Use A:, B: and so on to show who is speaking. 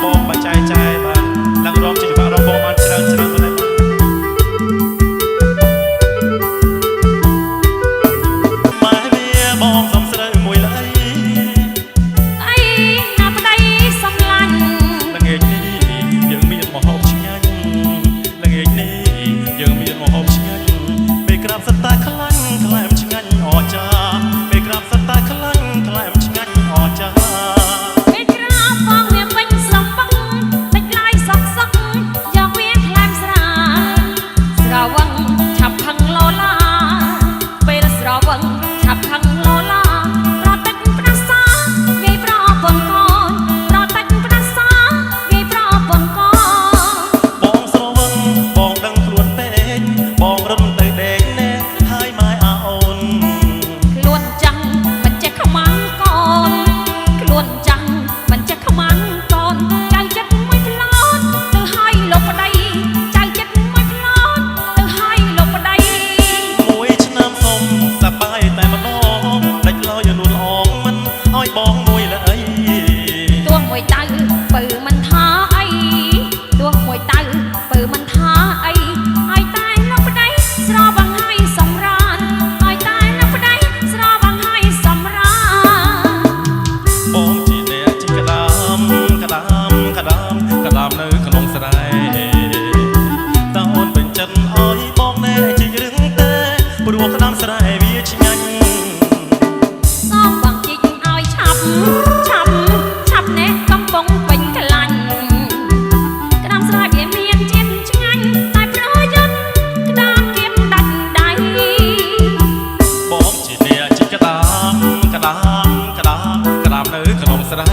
A: បងបច្ច័យចាយបាទឡើងរំជាបាក់រំបងបានច្រើនទៅណាម៉ែវាបងសំស្រូវមួយលៃ
B: អីណាប្តីសំឡាញ់
A: ល្ងាចនេះយើងមានមហូបឆ្ងាញ់ល្ងាចនេះយើងមានមហូបឆ្ងាញ់ពេលក្រាបសត្វតែខ្លាញ់ថ្លែមឆ្ងាញ់អចាពេលក្រាបសត្វតែខ្លាញ់ថ្លែមឆ្ងាញ់អចា
B: ពេលក្រាបបងវាពេញស្លំបឹងតិចឡាយសក់សក់យកវាខ្លែមស្រាស្រវឹងឆាប់ផឹងឡូឡាពេលស្រវឹងឆាប់ផឹងឡូឡាប្រតិចផ្ដាសាវាយប្រពន្ធកូនប្រតិចផ្ដាសាវាយប្រពន្ធកូន
A: បងស្រវឹងបងដឹងខ្លួនពេកបងរំទៅដេកណែហើយម៉ែអាអូន
B: ខ្លួនចាំងមិនចេះខ្មាំងកូនខ្លួនចាំងមិនចេះខ្មាំងកូនចៅចិត្តមួយផ្លោតទៅឲ្យលោកប្តីចៅចិត្តមួយផ្លោតទៅឲ្យលោកប្តី
A: មួយឆ្នាំសុំសប្បាយតែម្ដងដាច់លោយនួនអងមិនឲ្យបងមួយលើអី
B: ទោះមួយតៅបើមិនថាអីទោះមួយតៅបើមិនថាអីឲ្យតែលោកប្តីស្រវឹងឲ្យសម្រានឲ្យតែលោកប្តីស្រវឹងឲ្យសម្រាន
A: បងជាអ្នកជីក្ដាមក្ដាមក្ដាមក្ដាមនៅក្នុងស្រែតើអូនពេញចិត្តឲ្យបងណែជីរឹងទេព្រោះក្ដាមស្រែវាឆ្ងាញ់
B: សំបងជីកឲ្យឆាប់ឆាប់ឆាប់ណែកំពុងពេញខ្លាញ់ក្ដាមស្រែវាមានជាតិឆ្ងាញ់តែប្រយុទ្ធក្ដាមគៀបដាច់ដៃ
A: បងជាអ្នកជីក្ដាមក្ដាមក្ដាមក្ដាមនៅក្នុងស្រែ